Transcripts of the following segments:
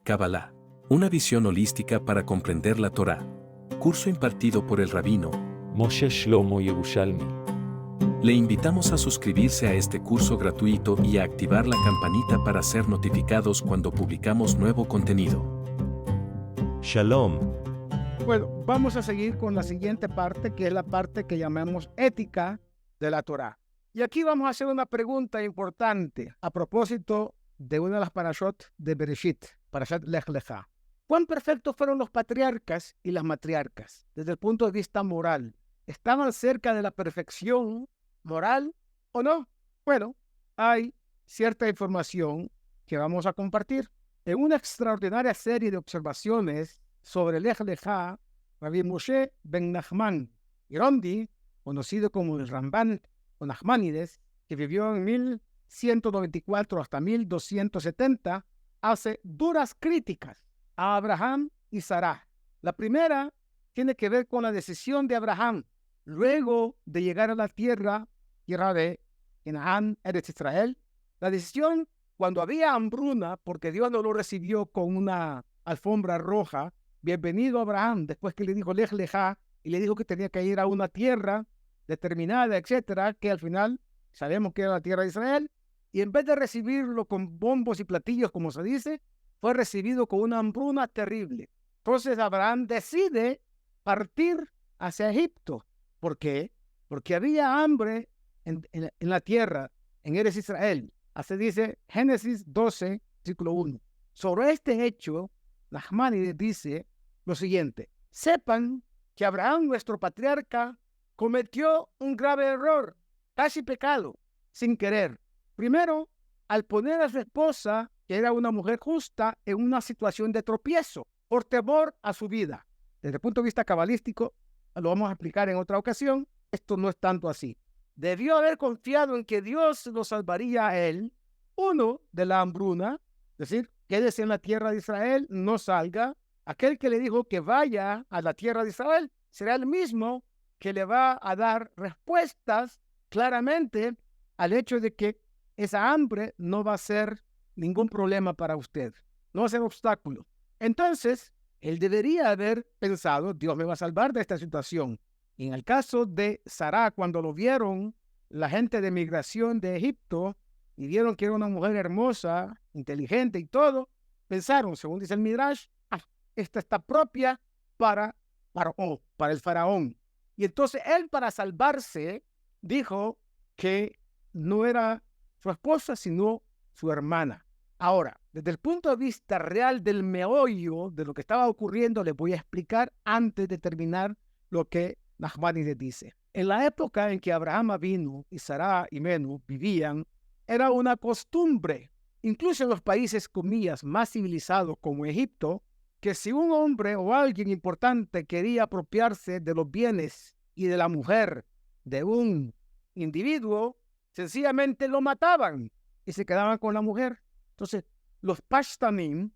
Kabbalah. Una visión holística para comprender la Torá. Curso impartido por el rabino Moshe Shlomo Yerushalmi. Le invitamos a suscribirse a este curso gratuito y a activar la campanita para ser notificados cuando publicamos nuevo contenido. Shalom. Bueno, vamos a seguir con la siguiente parte, que es la parte que llamamos ética de la Torá. Y aquí vamos a hacer una pregunta importante a propósito de una de las parashot de Bereshit, Parashat Lech Lecha. ¿Cuán perfectos fueron los patriarcas y las matriarcas desde el punto de vista moral? ¿Estaban cerca de la perfección moral o no? Bueno, hay cierta información que vamos a compartir. En una extraordinaria serie de observaciones sobre Lech Lecha, Rabbi Moshe ben Nachman Girondi, conocido como el Ramban o Nachmanides, que vivió en 1194 hasta 1270, hace duras críticas a Abraham y Sarah. La primera tiene que ver con la decisión de Abraham luego de llegar a la tierra de Canaán, Eretz Israel. La decisión cuando había hambruna, porque Dios no lo recibió con una alfombra roja. Bienvenido Abraham, después que le dijo Lech Lecha y le dijo que tenía que ir a una tierra determinada, etcétera, que al final sabemos que era la tierra de Israel, y en vez de recibirlo con bombos y platillos, como se dice, fue recibido con una hambruna terrible. Entonces Abraham decide partir hacia Egipto. ¿Por qué? Porque había hambre en la tierra, en Eretz Israel. Así dice Génesis 12, versículo 1. Sobre este hecho, Nachmanides dice lo siguiente: sepan que Abraham, nuestro patriarca, cometió un grave error, casi pecado, sin querer. Primero, al poner a su esposa, que era una mujer justa, en una situación de tropiezo, por temor a su vida. Desde el punto de vista cabalístico, lo vamos a explicar en otra ocasión, esto no es tanto así. Debió haber confiado en que Dios lo salvaría a él, uno, de la hambruna, es decir, quédese en la tierra de Israel, no salga. Aquel que le dijo que vaya a la tierra de Israel será el mismo que le va a dar respuestas claramente al hecho de que esa hambre no va a ser ningún problema para usted, no va a ser obstáculo. Entonces, él debería haber pensado, Dios me va a salvar de esta situación. Y en el caso de Sarah, cuando lo vieron la gente de migración de Egipto y vieron que era una mujer hermosa, inteligente y todo, pensaron, según dice el Midrash, esta está propia para el faraón. Y entonces él, para salvarse, dijo que no era su esposa, sino su hermana. Ahora, desde el punto de vista real del meollo de lo que estaba ocurriendo, les voy a explicar antes de terminar lo que Nachmanides dice. En la época en que Abraham vino y Sarah y Menú vivían, era una costumbre, incluso en los países, comillas, más civilizados como Egipto, que si un hombre o alguien importante quería apropiarse de los bienes y de la mujer de un individuo, sencillamente lo mataban y se quedaban con la mujer. Entonces, los pashtanim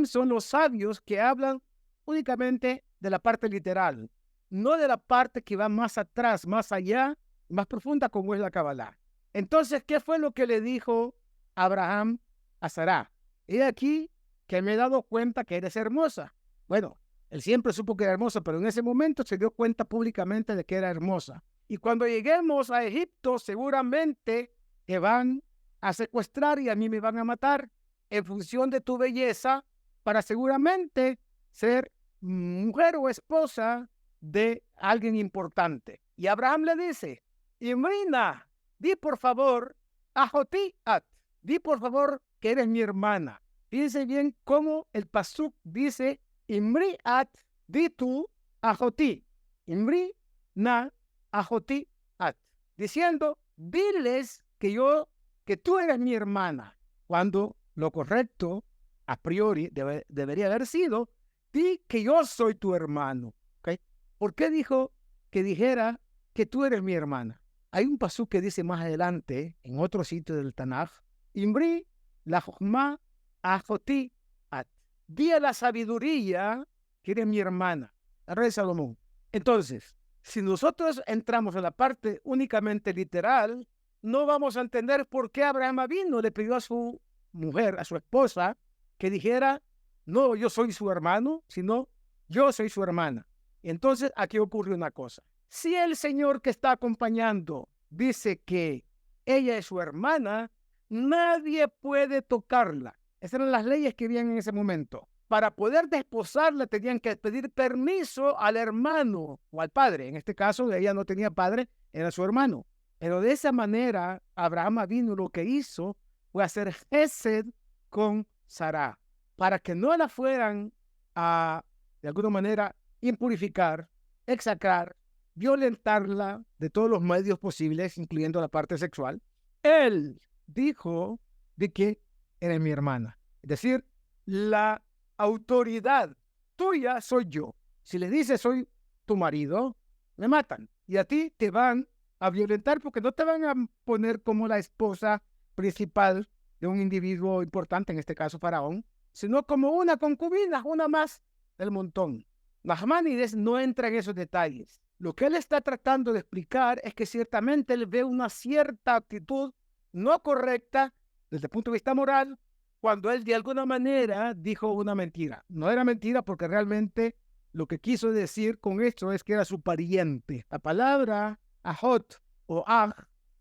son los sabios que hablan únicamente de la parte literal, no de la parte que va más atrás, más allá, más profunda, como es la Kabbalah. Entonces, ¿qué fue lo que le dijo Abraham a Sarah? He aquí que me he dado cuenta que eres hermosa. Bueno, él siempre supo que era hermosa, pero en ese momento se dio cuenta públicamente de que era hermosa. Y cuando lleguemos a Egipto, seguramente te van a secuestrar y a mí me van a matar en función de tu belleza, para seguramente ser mujer o esposa de alguien importante. Y Abraham le dice: Imrina, di por favor, Ajotiat, di por favor que eres mi hermana. Fíjense bien cómo el pasuk dice: Imriat, di tú, Ajoti. Imri na Ajoti at. Diciendo, diles que tú eres mi hermana. Cuando lo correcto, a priori, debería haber sido: di que yo soy tu hermano. ¿Okay? ¿Por qué dijo que dijera que tú eres mi hermana? Hay un pasuk que dice más adelante, en otro sitio del Tanaj: Imri la Jochma Ajoti at. Di a la sabiduría que eres mi hermana. La rey Salomón. Entonces, si nosotros entramos en la parte únicamente literal, no vamos a entender por qué Abraham vino, le pidió a su mujer, a su esposa, que dijera, no, yo soy su hermano, sino yo soy su hermana. Entonces, aquí ocurre una cosa. Si el señor que está acompañando dice que ella es su hermana, nadie puede tocarla. Esas eran las leyes que habían en ese momento. Para poder desposarla tenían que pedir permiso al hermano o al padre. En este caso, ella no tenía padre, era su hermano. Pero de esa manera, Abraham vino, lo que hizo fue hacer Gesed con Sara, para que no la fueran a, de alguna manera, impurificar, execrar, violentarla de todos los medios posibles, incluyendo la parte sexual. Él dijo de que era mi hermana. Es decir, la autoridad tuya soy yo. Si le dices soy tu marido, me matan. Y a ti te van a violentar porque no te van a poner como la esposa principal de un individuo importante, en este caso Faraón, sino como una concubina, una más del montón. Nachmanides no entra en esos detalles. Lo que él está tratando de explicar es que ciertamente él ve una cierta actitud no correcta desde el punto de vista moral cuando él de alguna manera dijo una mentira. No era mentira porque realmente lo que quiso decir con esto es que era su pariente. La palabra Ajot o Aj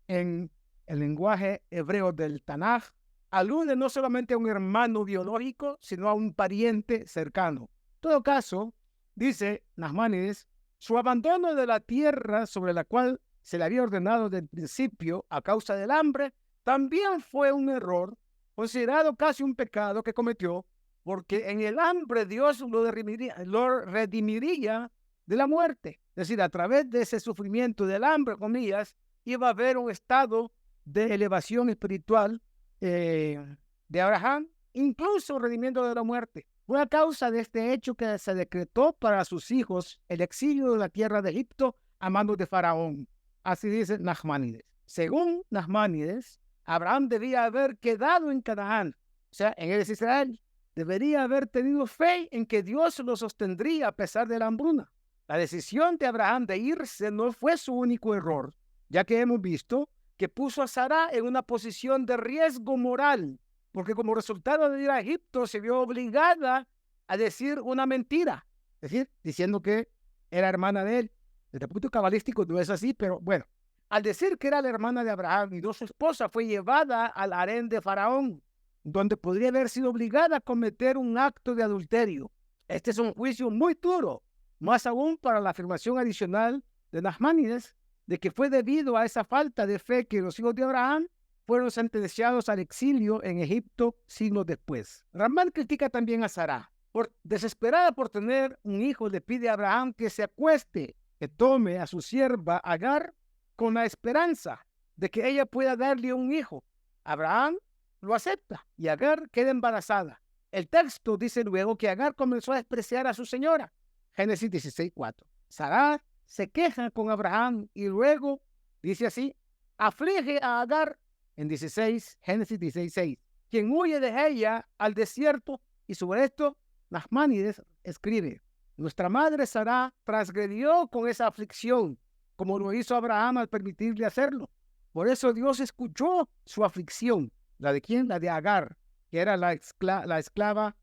en el lenguaje hebreo del Tanaj alude no solamente a un hermano biológico, sino a un pariente cercano. En todo caso, dice Nachmanides, su abandono de la tierra sobre la cual se le había ordenado desde el principio a causa del hambre, también fue un error, considerado casi un pecado que cometió, porque en el hambre Dios lo redimiría de la muerte. Es decir, a través de ese sufrimiento del hambre, comillas, iba a haber un estado de elevación espiritual de Abraham, incluso redimiendo de la muerte. Fue a causa de este hecho que se decretó para sus hijos el exilio de la tierra de Egipto a manos de Faraón. Así dice Nachmanides. Según Nachmanides, Abraham debía haber quedado en Canaán, o sea, en Eretz Israel. Debería haber tenido fe en que Dios lo sostendría a pesar de la hambruna. La decisión de Abraham de irse no fue su único error, ya que hemos visto que puso a Sara en una posición de riesgo moral, porque como resultado de ir a Egipto se vio obligada a decir una mentira, es decir, diciendo que era hermana de él. Desde el punto cabalístico no es así, pero bueno, al decir que era la hermana de Abraham y no su esposa, fue llevada al harén de Faraón, donde podría haber sido obligada a cometer un acto de adulterio. Este es un juicio muy duro, más aún para la afirmación adicional de Nachmanides, de que fue debido a esa falta de fe que los hijos de Abraham fueron sentenciados al exilio en Egipto siglos después. Ramán critica también a Sara. Desesperada por tener un hijo, le pide a Abraham que se acueste, que tome a su sierva Agar con la esperanza de que ella pueda darle un hijo. Abraham lo acepta y Agar queda embarazada. El texto dice luego que Agar comenzó a despreciar a su señora. Génesis 16:4. Sara se queja con Abraham y luego dice así, aflige a Agar en Génesis 16:6, quien huye de ella al desierto. Y sobre esto Nachmanides escribe, nuestra madre Sara transgredió con esa aflicción, como lo hizo Abraham al permitirle hacerlo. Por eso Dios escuchó su aflicción. ¿La de quién? La de Agar, que era la esclava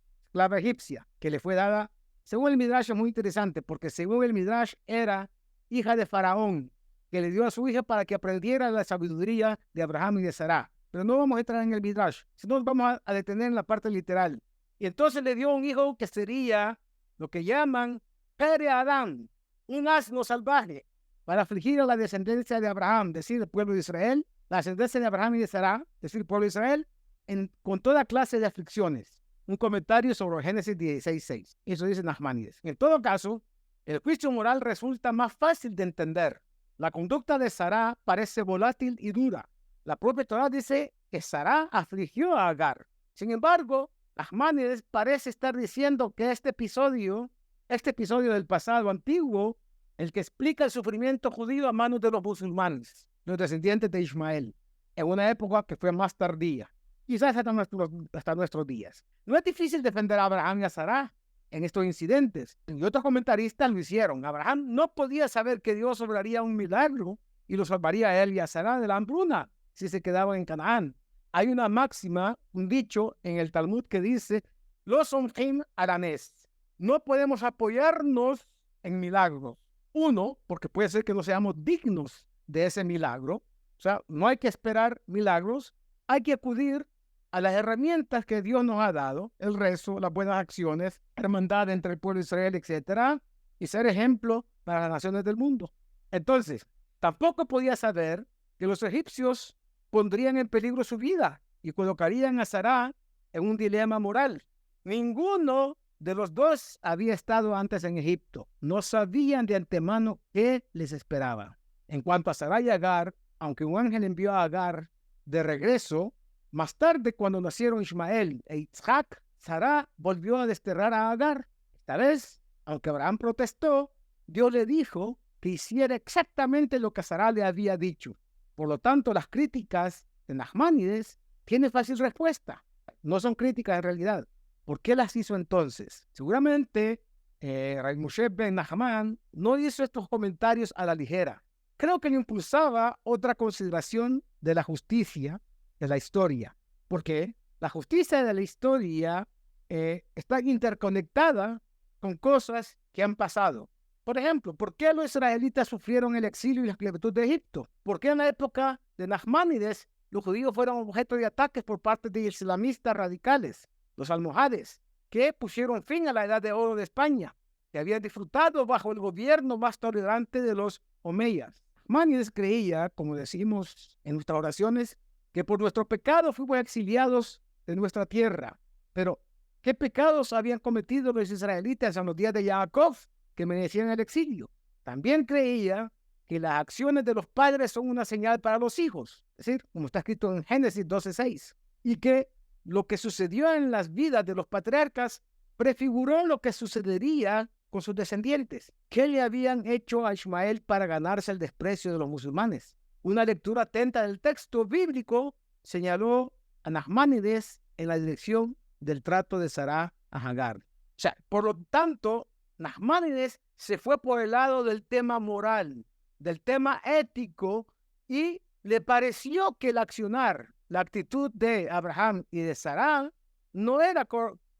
egipcia, que le fue dada, según el Midrash, es muy interesante, porque según el Midrash era hija de Faraón, que le dio a su hija para que aprendiera la sabiduría de Abraham y de Sara. Pero no vamos a entrar en el Midrash, sino nos vamos a detener en la parte literal. Y entonces le dio un hijo que sería lo que llaman Pere Adán, un asno salvaje, para afligir a la descendencia de Abraham, es decir, el pueblo de Israel, la descendencia de Abraham y de Sara, es decir, el pueblo de Israel, con toda clase de aflicciones. Un comentario sobre Génesis 16:6. Eso dice Nachmanides. En todo caso, el juicio moral resulta más fácil de entender. La conducta de Sara parece volátil y dura. La propia Torah dice que Sara afligió a Agar. Sin embargo, Nachmanides parece estar diciendo que este episodio del pasado antiguo, el que explica el sufrimiento judío a manos de los musulmanes, los descendientes de Ismael, en una época que fue más tardía, quizás hasta nuestros días. No es difícil defender a Abraham y a Sara en estos incidentes, y otros comentaristas lo hicieron. Abraham no podía saber que Dios obraría un milagro y lo salvaría a él y a Sara de la hambruna si se quedaban en Canaán. Hay una máxima, un dicho en el Talmud que dice los Omjim aranés. No podemos apoyarnos en milagros. Uno, porque puede ser que no seamos dignos de ese milagro. O sea, no hay que esperar milagros. Hay que acudir a las herramientas que Dios nos ha dado, el rezo, las buenas acciones, hermandad entre el pueblo de Israel, etcétera, y ser ejemplo para las naciones del mundo. Entonces, tampoco podía saber que los egipcios pondrían en peligro su vida y colocarían a Sará en un dilema moral. Ninguno de los dos había estado antes en Egipto. No sabían de antemano qué les esperaba. En cuanto a Sará y Agar, aunque un ángel envió a Agar de regreso, más tarde cuando nacieron Ismael e Isaac, Sará volvió a desterrar a Agar. Esta vez, aunque Abraham protestó, Dios le dijo que hiciera exactamente lo que Sará le había dicho. Por lo tanto, las críticas de Nachmanides tienen fácil respuesta. No son críticas en realidad. ¿Por qué las hizo entonces? Seguramente Rabbi Moshe ben Nachman no hizo estos comentarios a la ligera. Creo que le impulsaba otra consideración de la justicia de la historia. Porque la justicia de la historia está interconectada con cosas que han pasado. Por ejemplo, ¿por qué los israelitas sufrieron el exilio y la esclavitud de Egipto? ¿Por qué en la época de Nachmanides los judíos fueron objeto de ataques por parte de islamistas radicales, los almohades, que pusieron fin a la edad de oro de España, que habían disfrutado bajo el gobierno más tolerante de los omeyas? Nachmanides creía, como decimos en nuestras oraciones, que por nuestro pecado fuimos exiliados de nuestra tierra. Pero, ¿qué pecados habían cometido los israelitas en los días de Jacob que merecían el exilio? También creía que las acciones de los padres son una señal para los hijos, es decir, como está escrito en Génesis 12:6, y que lo que sucedió en las vidas de los patriarcas prefiguró lo que sucedería con sus descendientes. ¿Qué le habían hecho a Ismael para ganarse el desprecio de los musulmanes? Una lectura atenta del texto bíblico señaló a Nachmanides en la dirección del trato de Sará a Agar. O sea, por lo tanto, Nachmanides se fue por el lado del tema moral, del tema ético, y le pareció que el accionar, la actitud de Abraham y de Sará no era,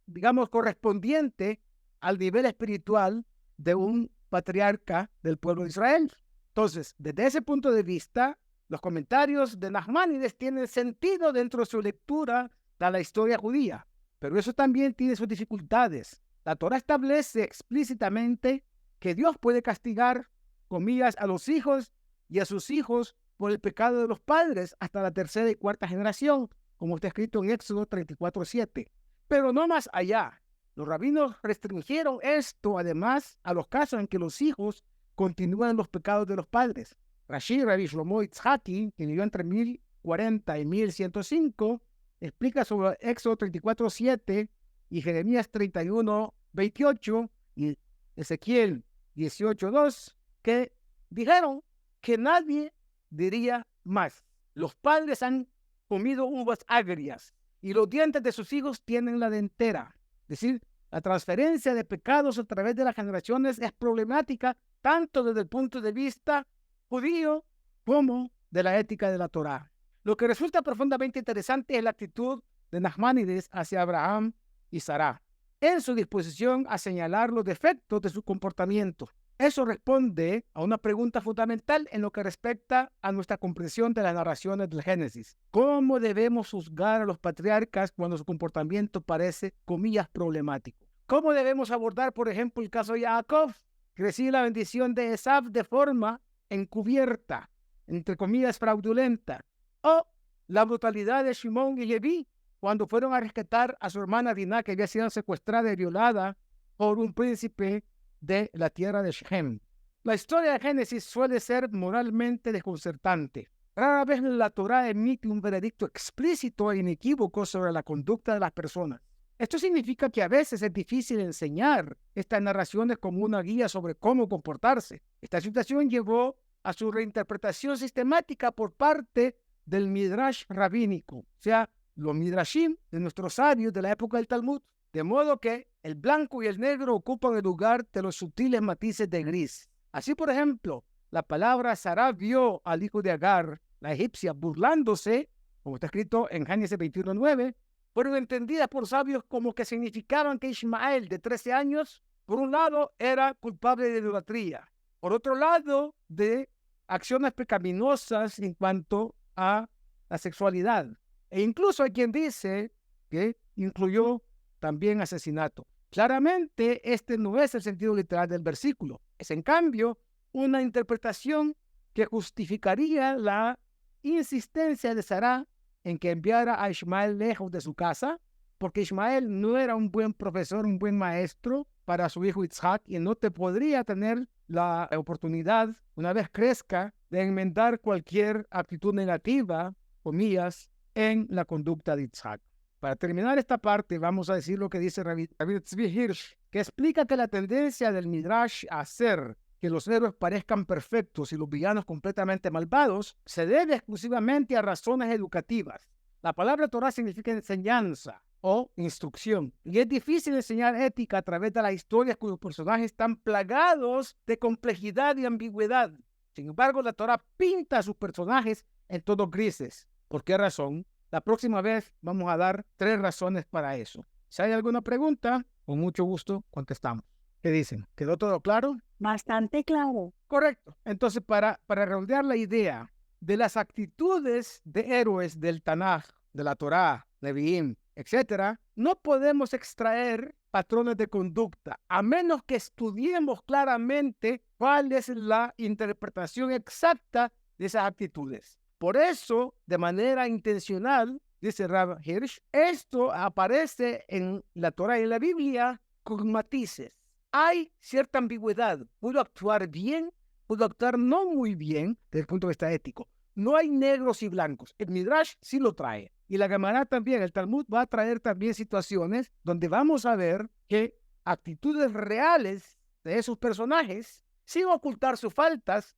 digamos, correspondiente al nivel espiritual de un patriarca del pueblo de Israel. Entonces, desde ese punto de vista, los comentarios de Nachmanides tienen sentido dentro de su lectura de la historia judía, pero eso también tiene sus dificultades. La Torá establece explícitamente que Dios puede castigar, comillas, a los hijos y a sus hijos por el pecado de los padres hasta la tercera y cuarta generación, como está escrito en Éxodo 34:7. Pero no más allá. Los rabinos restringieron esto además a los casos en que los hijos continúan los pecados de los padres. Rashi, Rabbi Shlomo Yitzhaki, que vivió entre 1040 y 1105, explica sobre Éxodo 34:7 y Jeremías 31:28 y Ezequiel 18:2, que dijeron que nadie diría más. Los padres han comido uvas agrias y los dientes de sus hijos tienen la dentera. Es decir, la transferencia de pecados a través de las generaciones es problemática tanto desde el punto de vista judío como de la ética de la Torá. Lo que resulta profundamente interesante es la actitud de Nachmanides hacia Abraham y Sará, en su disposición a señalar los defectos de su comportamiento. Eso responde a una pregunta fundamental en lo que respecta a nuestra comprensión de las narraciones del Génesis. ¿Cómo debemos juzgar a los patriarcas cuando su comportamiento parece, comillas, problemático? ¿Cómo debemos abordar, por ejemplo, el caso de Jacob, que recibe la bendición de Esav de forma encubierta, entre comillas, fraudulenta? O la brutalidad de Shimón y Leví cuando fueron a rescatar a su hermana Diná, que había sido secuestrada y violada por un príncipe de la tierra de Shem. La historia de Génesis suele ser moralmente desconcertante. Rara vez la Torá emite un veredicto explícito e inequívoco sobre la conducta de las personas. Esto significa que a veces es difícil enseñar estas narraciones como una guía sobre cómo comportarse. Esta situación llevó a su reinterpretación sistemática por parte del Midrash rabínico, o sea, los Midrashim de nuestros sabios de la época del Talmud, de modo que el blanco y el negro ocupan el lugar de los sutiles matices de gris. Así, por ejemplo, la palabra Sará vio al hijo de Agar, la egipcia, burlándose, como está escrito en Génesis 21:9, fueron entendidas por sabios como que significaban que Ismael, de 13 años, por un lado, era culpable de idolatría, por otro lado, de acciones pecaminosas en cuanto a la sexualidad. E incluso hay quien dice que incluyó también asesinato. Claramente, este no es el sentido literal del versículo. Es, en cambio, una interpretación que justificaría la insistencia de Sará en que enviara a Ismael lejos de su casa, porque Ismael no era un buen profesor, un buen maestro para su hijo Isaac, y no te podría tener la oportunidad, una vez crezca, de enmendar cualquier actitud negativa, comillas, en la conducta de Isaac. Para terminar esta parte, vamos a decir lo que dice Rabbi Tzvi Hirsch, que explica que la tendencia del Midrash a hacer que los héroes parezcan perfectos y los villanos completamente malvados se debe exclusivamente a razones educativas. La palabra Torah significa enseñanza o instrucción, y es difícil enseñar ética a través de las historias cuyos personajes están plagados de complejidad y ambigüedad. Sin embargo, la Torah pinta a sus personajes en tonos grises. ¿Por qué razón? La próxima vez vamos a dar 3 razones para eso. Si hay alguna pregunta, con mucho gusto contestamos. ¿Qué dicen? ¿Quedó todo claro? Bastante claro. Correcto. Entonces, para redondear la idea de las actitudes de héroes del Tanaj, de la Torá, Nevi'im, etcétera, no podemos extraer patrones de conducta, a menos que estudiemos claramente cuál es la interpretación exacta de esas actitudes. Por eso, de manera intencional, dice Rav Hirsch, esto aparece en la Torá y en la Biblia con matices. Hay cierta ambigüedad. Puedo actuar bien, puedo actuar no muy bien desde el punto de vista ético. No hay negros y blancos. El Midrash sí lo trae. Y la Gemara también, el Talmud va a traer también situaciones donde vamos a ver que actitudes reales de esos personajes, sin ocultar sus faltas,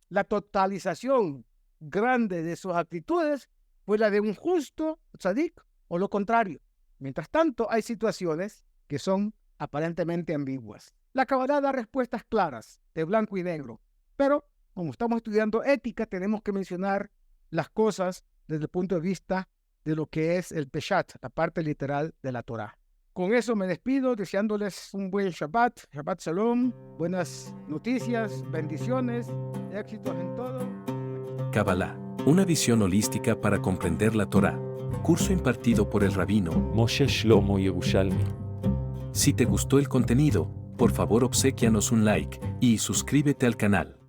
la totalización grande de sus actitudes fue la de un justo tzadik o lo contrario. Mientras tanto, hay situaciones que son aparentemente ambiguas. La Kabbalah da respuestas claras, de blanco y negro, pero como estamos estudiando ética, tenemos que mencionar las cosas desde el punto de vista de lo que es el Peshat, la parte literal de la Torá. Con eso me despido, deseándoles un buen Shabbat, Shabbat Shalom, buenas noticias, bendiciones, éxitos en todo. Kabbalah, una visión holística para comprender la Torá. Curso impartido por el rabino Moshe Shlomo Yerushalmi. Si te gustó el contenido, por favor obséquianos un like y suscríbete al canal.